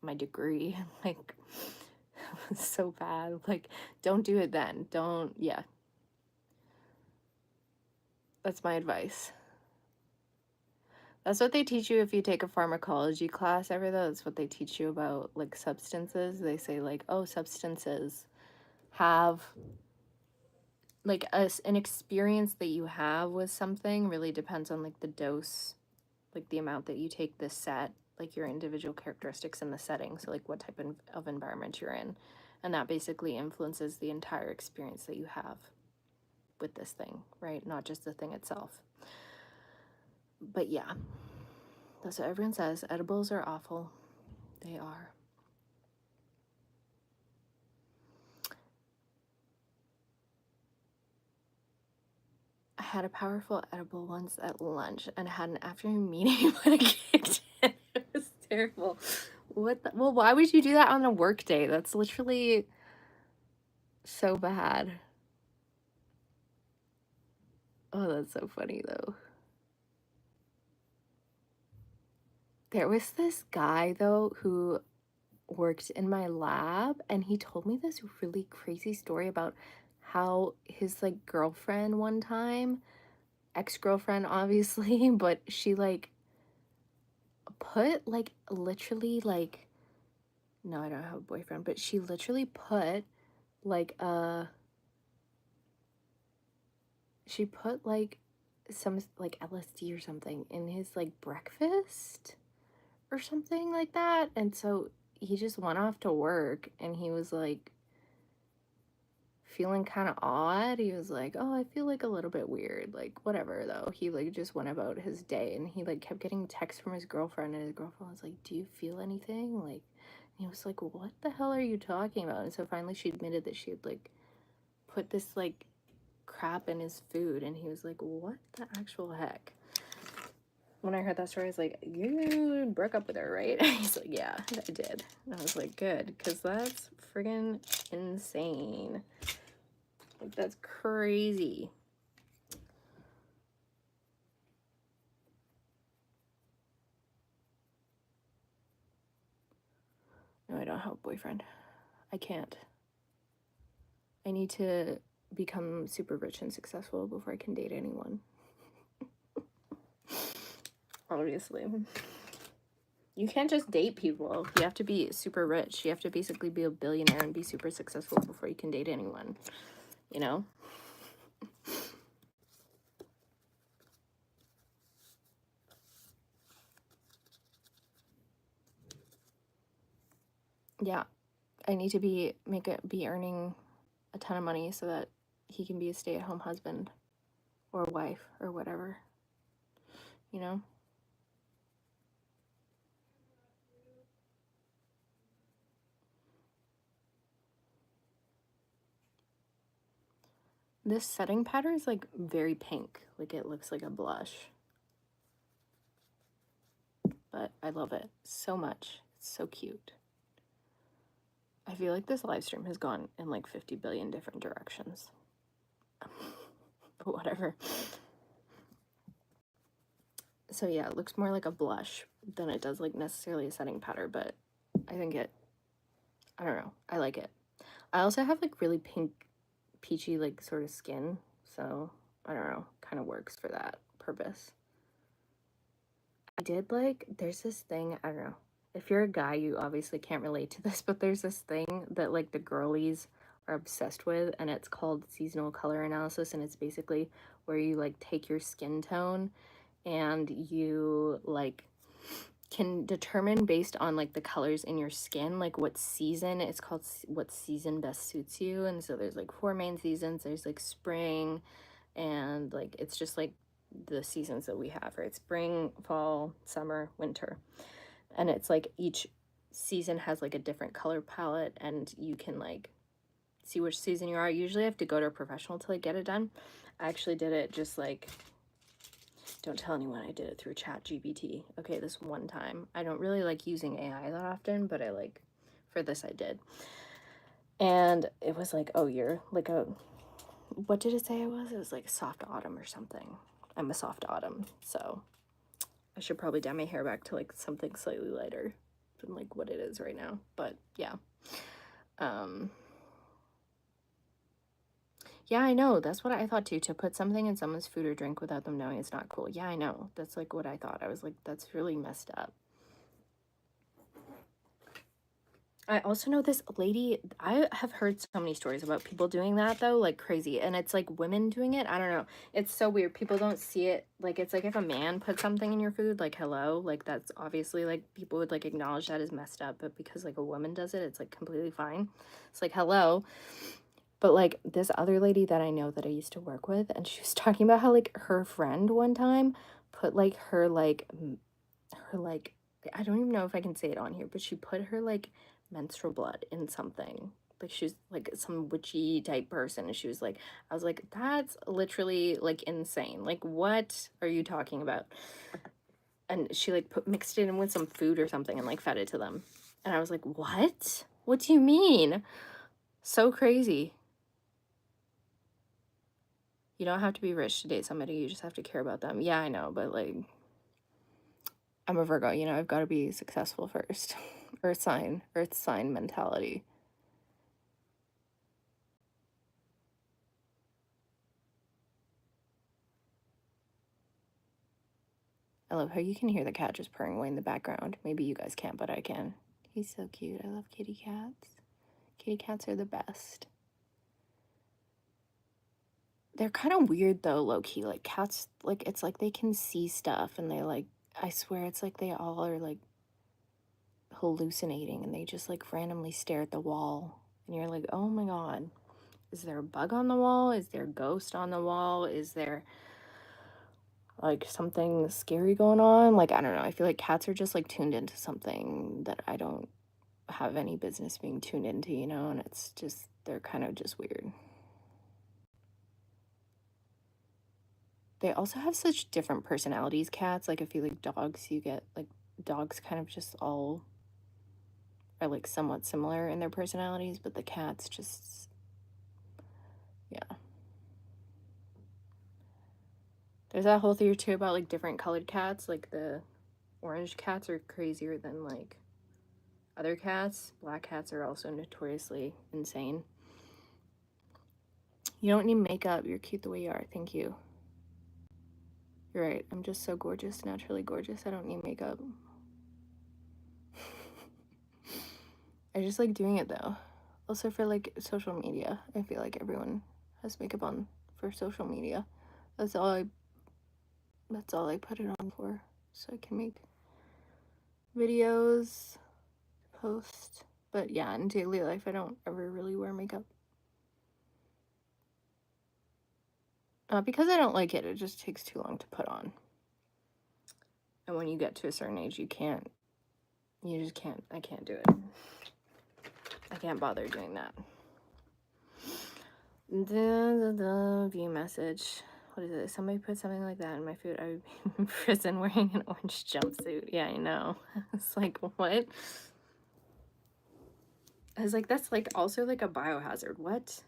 my degree. Like, it was so bad. Like, don't do it then. Yeah. That's my advice. That's what they teach you if you take a pharmacology class ever, though. That's what they teach you about, like, substances. They say, like, oh, substances have, like, an experience that you have with something really depends on, like, the dose, like, the amount that you take this set, like, your individual characteristics in the setting. So, like, what type of environment you're in. And that basically influences the entire experience that you have with this thing, right? Not just the thing itself. But yeah, that's what everyone says. Edibles are awful. They are. I had a powerful edible once at lunch and had an afternoon meeting when it kicked in. It was terrible. Well, why would you do that on a work day? That's literally so bad. Oh, that's so funny though. There was this guy though who worked in my lab, and he told me this really crazy story about how his like girlfriend one time, ex-girlfriend obviously, but she like put like literally like, no, I don't have a boyfriend, but she literally put like she put like some like LSD or something in his like breakfast or something like that. And so he just went off to work and he was like feeling kind of odd. He was like, "Oh, I feel like a little bit weird." Like, whatever though. He like just went about his day and he like kept getting texts from his girlfriend and his girlfriend was like, "Do you feel anything?" Like, and he was like, "What the hell are you talking about?" And so finally she admitted that she had like put this like crap in his food and he was like, "What the actual heck?" When I heard that story, I was like, "You broke up with her, right?" He's like, "Yeah, I did." And I was like, "Good, because that's friggin' insane. Like, that's crazy." No, I don't have a boyfriend. I can't. I need to become super rich and successful before I can date anyone. Obviously. You can't just date people. You have to be super rich. You have to basically be a billionaire and be super successful before you can date anyone. You know? Yeah. I need to be earning a ton of money so that he can be a stay-at-home husband or wife or whatever. You know? This setting powder is like very pink. Like it looks like a blush. But I love it so much. It's so cute. I feel like this live stream has gone in like 50 billion different directions. But whatever. So yeah, it looks more like a blush than it does like necessarily a setting powder, but I think I don't know, I like it. I also have like really pink, peachy like sort of skin, so I don't know, kind of works for that purpose. I did like, there's this thing, I don't know, if you're a guy, you obviously can't relate to this, but there's this thing that like the girlies are obsessed with, and it's called seasonal color analysis, and it's basically where you like take your skin tone and you like can determine based on like the colors in your skin like what season, it's called what season best suits you. And so there's like 4 main seasons. There's like spring, and like it's just like the seasons that we have, right? Spring, fall, summer, winter. And it's like each season has like a different color palette, and you can like see which season you are. Usually I have to go to a professional to like get it done. I actually did it just like, don't tell anyone, I did it through ChatGPT. Okay, this one time. I don't really like using AI that often, but I like, for this I did. And it was like, oh, you're like a, what did it say I was? It was like soft autumn or something. I'm a soft autumn, so I should probably dye my hair back to like something slightly lighter than like what it is right now. But yeah. Yeah, I know. That's what I thought too. To put something in someone's food or drink without them knowing it's not cool. Yeah, I know. That's like what I thought. I was like, that's really messed up. I also know this lady, I have heard so many stories about people doing that though, like crazy. And it's like women doing it. I don't know. It's so weird. People don't see it. Like, it's like if a man put something in your food, like, hello, like, that's obviously like people would like acknowledge that as messed up. But because like a woman does it, it's like completely fine. It's like, hello. But like this other lady that I know that I used to work with, and she was talking about how like her friend one time put like her like I don't even know if I can say it on here, but she put her like menstrual blood in something. Like she's like some witchy type person, and she was like, I was like, that's literally like insane. Like, what are you talking about? And she like mixed it in with some food or something and like fed it to them. And I was like, what? What do you mean? So crazy. You don't have to be rich to date somebody, you just have to care about them. Yeah, I know, but like, I'm a Virgo, you know, I've got to be successful first. Earth sign mentality. I love how you can hear the cat just purring away in the background. Maybe you guys can't, but I can. He's so cute. I love kitty cats. Kitty cats are the best. They're kind of weird though, low key. Like cats, like it's like they can see stuff and they like, I swear it's like they all are like hallucinating and they just like randomly stare at the wall. And you're like, oh my God, is there a bug on the wall? Is there a ghost on the wall? Is there like something scary going on? Like, I don't know. I feel like cats are just like tuned into something that I don't have any business being tuned into, you know? And it's just, they're kind of just weird. They also have such different personalities, cats. Like, I feel like dogs, you get like dogs kind of just all are like somewhat similar in their personalities, but the cats just, yeah. There's that whole theory too about like different colored cats. Like the orange cats are crazier than like other cats. Black cats are also notoriously insane. You don't need makeup. You're cute the way you are. Thank you. You're right. I'm just so gorgeous, naturally gorgeous. I don't need makeup. I just like doing it though. Also for like social media. I feel like everyone has makeup on for social media. That's all I put it on for. So I can make videos, post. But yeah, in daily life I don't ever really wear makeup. Not because I don't like it, it just takes too long to put on. And when you get to a certain age, you just can't, I can't do it. I can't bother doing that. View message. What is it? Somebody put something like that in my food. I would be in prison wearing an orange jumpsuit. Yeah, I know. It's like, what? I was like, that's like also like a biohazard. What?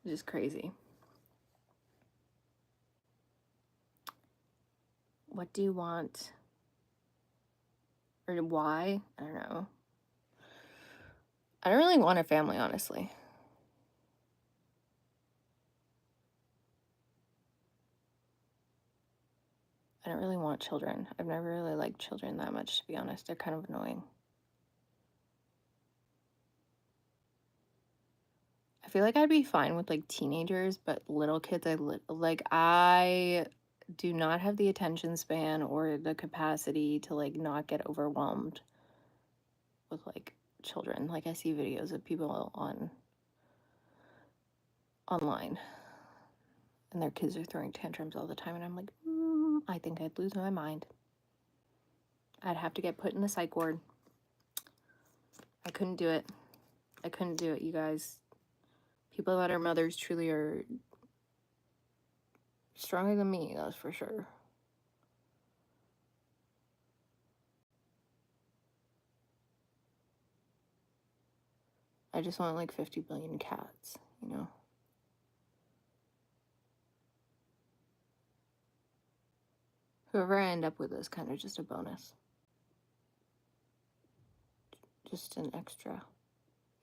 Just crazy. What do you want? Or why? I don't know. I don't really want a family, honestly. I don't really want children. I've never really liked children that much, to be honest. They're kind of annoying. I feel like I'd be fine with like teenagers, but little kids, I do not have the attention span or the capacity to like not get overwhelmed with like children. Like I see videos of people online and their kids are throwing tantrums all the time, and I'm like, I think I'd lose my mind. I'd have to get put in the psych ward. I couldn't do it. I couldn't do it, you guys. People that are mothers truly are stronger than me, that's for sure. I just want like 50 billion cats, you know? Whoever I end up with is kind of just a bonus. Just an extra,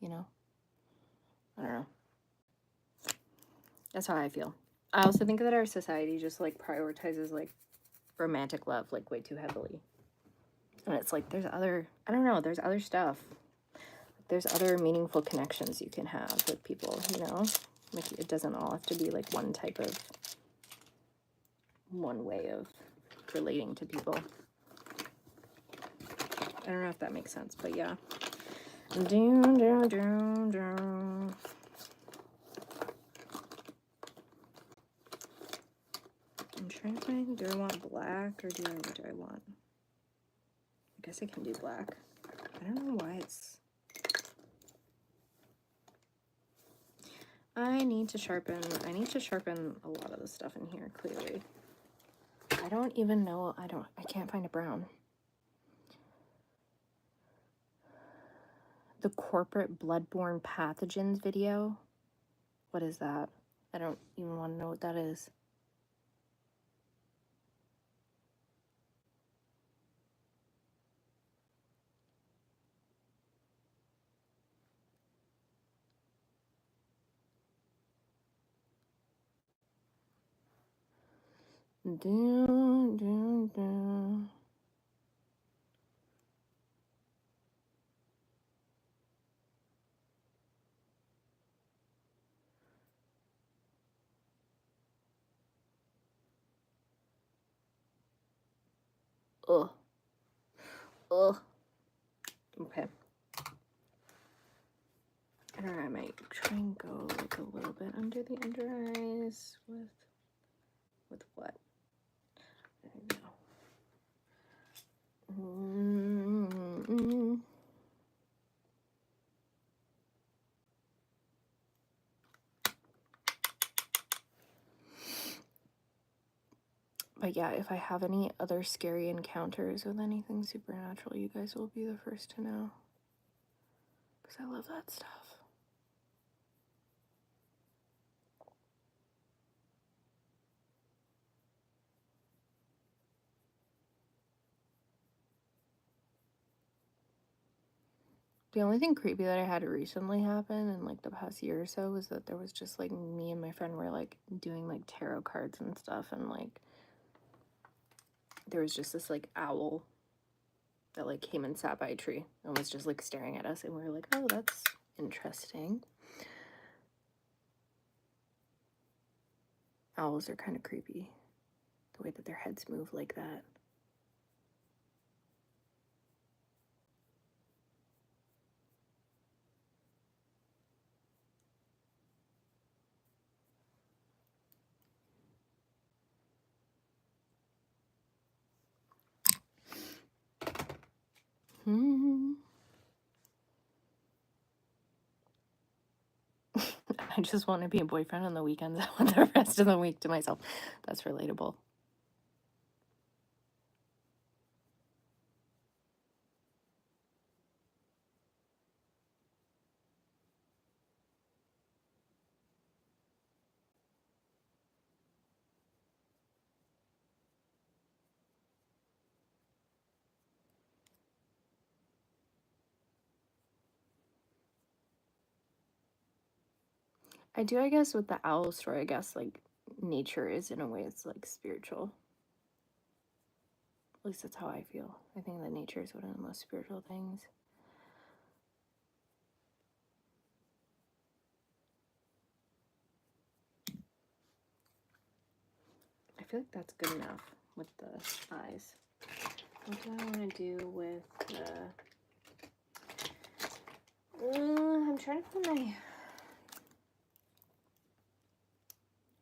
you know? I don't know. That's how I feel. I also think that our society just like prioritizes like romantic love like way too heavily. And it's like there's other, I don't know, there's other stuff. There's other meaningful connections you can have with people, you know? Like it doesn't all have to be like one way of relating to people. I don't know if that makes sense, but yeah. I'm trying to find, do I want black or what do I want? I guess I can do black. I don't know why it's... I need to sharpen a lot of the stuff in here, clearly. I don't even know, I can't find a brown. The corporate bloodborne pathogens video. What is that? I don't even want to know what that is. Ugh. Ugh. Okay. I don't know, I might try and go like a little bit under the under eyes with what? I don't know. But yeah, if I have any other scary encounters with anything supernatural, you guys will be the first to know. Because I love that stuff. The only thing creepy that I had recently happen in like the past year or so was that there was just like me and my friend were like doing like tarot cards and stuff, and like there was just this like owl that like came and sat by a tree and was just like staring at us, and we were like, oh, that's interesting. Owls are kind of creepy, the way that their heads move like that. I just want to be a boyfriend on the weekends. I want the rest of the week to myself. That's relatable. I do, I guess, with the owl story, I guess, like, nature is, in a way, it's, like, spiritual. At least that's how I feel. I think that nature is one of the most spiritual things. I feel like that's good enough with the eyes. What do I want to do with the... I'm trying to find my...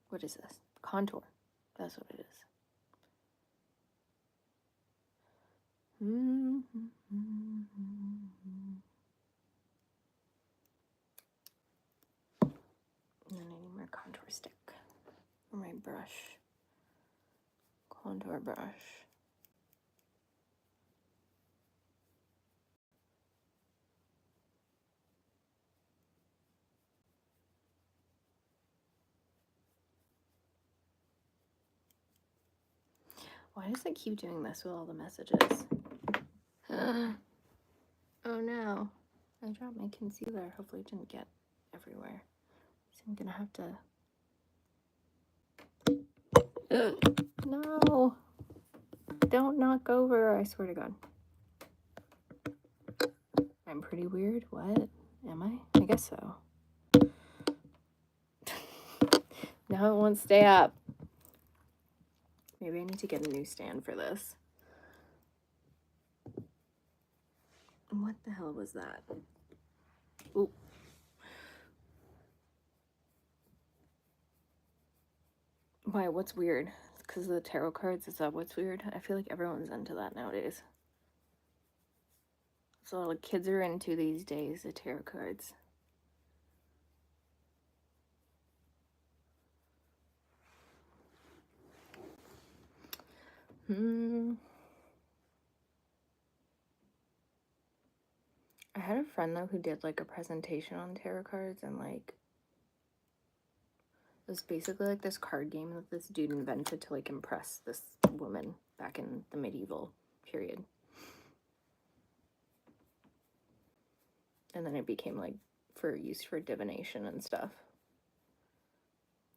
What is this? Contour. That's what it is. And then I need my contour stick or my brush. Contour brush. Why does it keep doing this with all the messages? Oh no. I dropped my concealer. Hopefully it didn't get everywhere. So I'm gonna have to... No! Don't knock over, I swear to God. I'm pretty weird? What? Am I? I guess so. Now it won't stay up. Maybe I need to get a new stand for this. What the hell was that? Ooh. Why? What's weird? Because of the tarot cards? Is that what's weird? I feel like everyone's into that nowadays. So like kids are into these days, the tarot cards. I had a friend though who did like a presentation on tarot cards, and like it was basically like this card game that this dude invented to like impress this woman back in the medieval period. And then it became like for use for divination and stuff.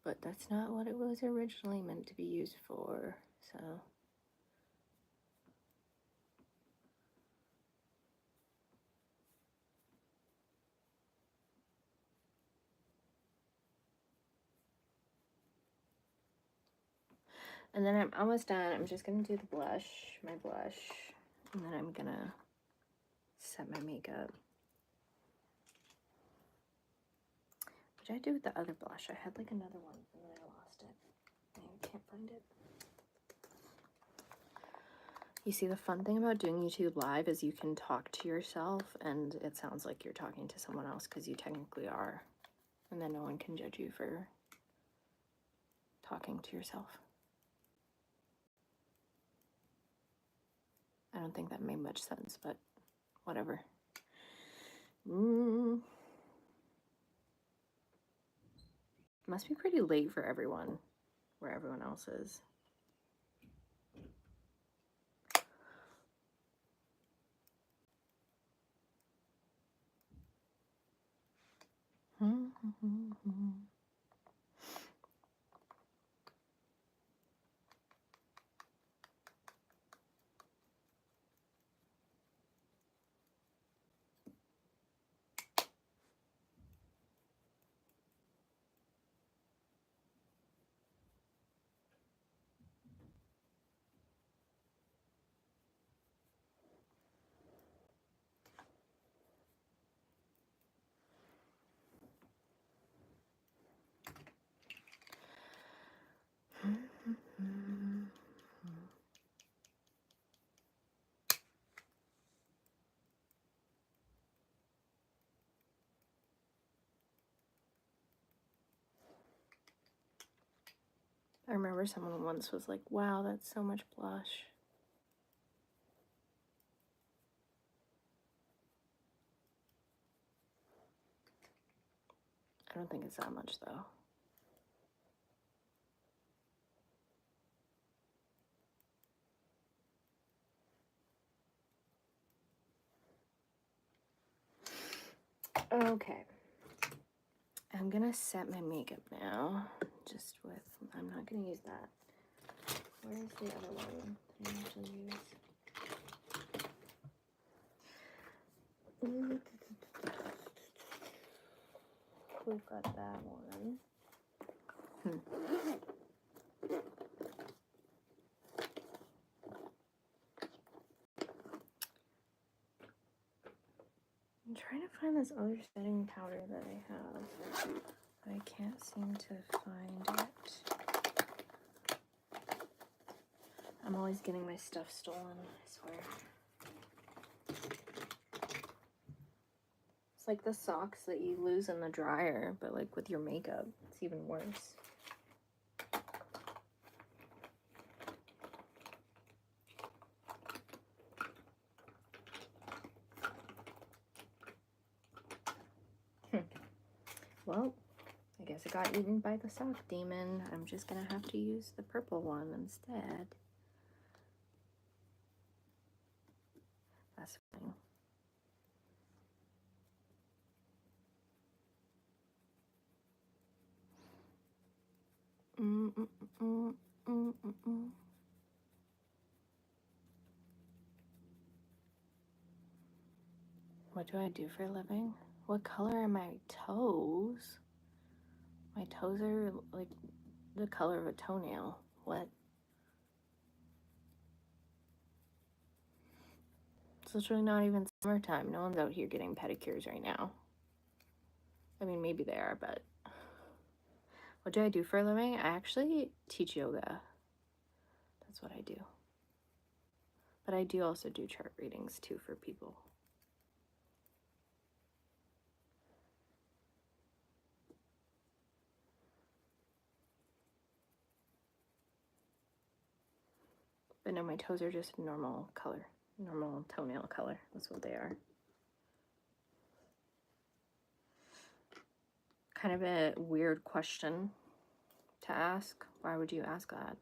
But that's not what it was originally meant to be used for, so. And then I'm almost done. I'm just gonna do the blush, my blush, and then I'm gonna set my makeup. What did I do with the other blush? I had like another one and then I lost it. I can't find it. You see, the fun thing about doing YouTube Live is you can talk to yourself and it sounds like you're talking to someone else because you technically are. And then no one can judge you for talking to yourself. I don't think that made much sense, but whatever. Must be pretty late for everyone, where everyone else is. I remember someone once was like, wow, that's so much blush. I don't think it's that much though. Okay. I'm gonna set my makeup now. Just with, I'm not gonna use that. Where's the other one that I usually use? We've got that one. I'm trying to find this other setting powder that I have, but I can't seem to find it. I'm always getting my stuff stolen, I swear. It's like the socks that you lose in the dryer, but like with your makeup, it's even worse. Well, I guess it got eaten by the sock demon. I'm just gonna have to use the purple one instead. That's fine. Mm, mm, mm, mm, mm, mm. What do I do for a living? What color are my toes? My toes are like the color of a toenail. What? It's literally not even summertime. No one's out here getting pedicures right now. I mean, maybe they are, but what do I do for a living? I actually teach yoga. That's what I do. But I do also do chart readings too for people. But no, my toes are just normal color, normal toenail color. That's what they are. Kind of a weird question to ask. Why would you ask that?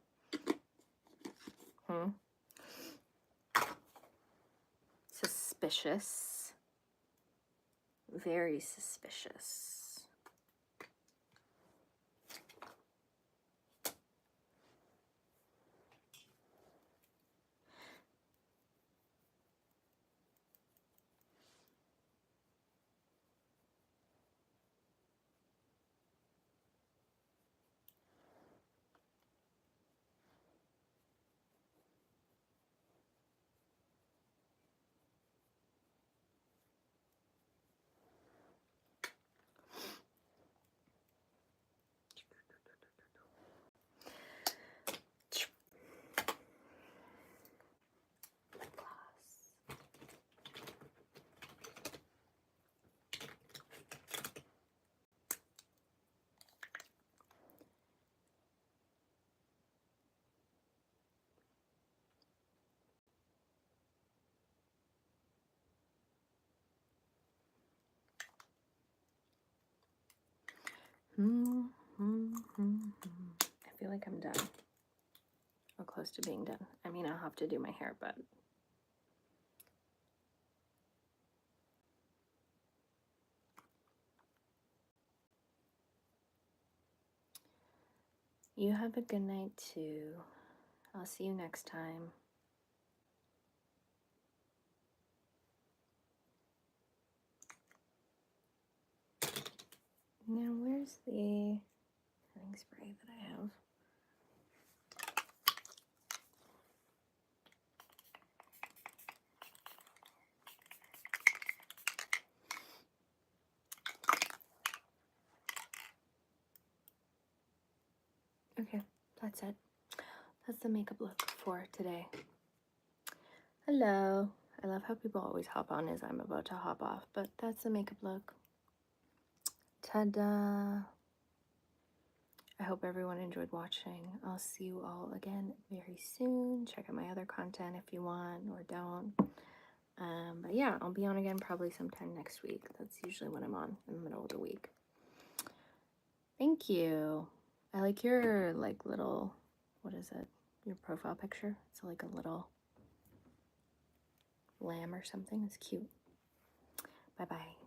Suspicious. Very suspicious. I feel like I'm done. Or close to being done. I mean, I'll have to do my hair, but you have a good night too. I'll see you next time. Now, where's the setting spray that I have? Okay, that's it. That's the makeup look for today. Hello. I love how people always hop on as I'm about to hop off, but that's the makeup look. Ta-da! I hope everyone enjoyed watching. I'll see you all again very soon. Check out my other content if you want or don't. But yeah, I'll be on again probably sometime next week. That's usually when I'm on, in the middle of the week. Thank you. I like your like little, what is it? Your profile picture. It's like a little lamb or something. It's cute. Bye-bye.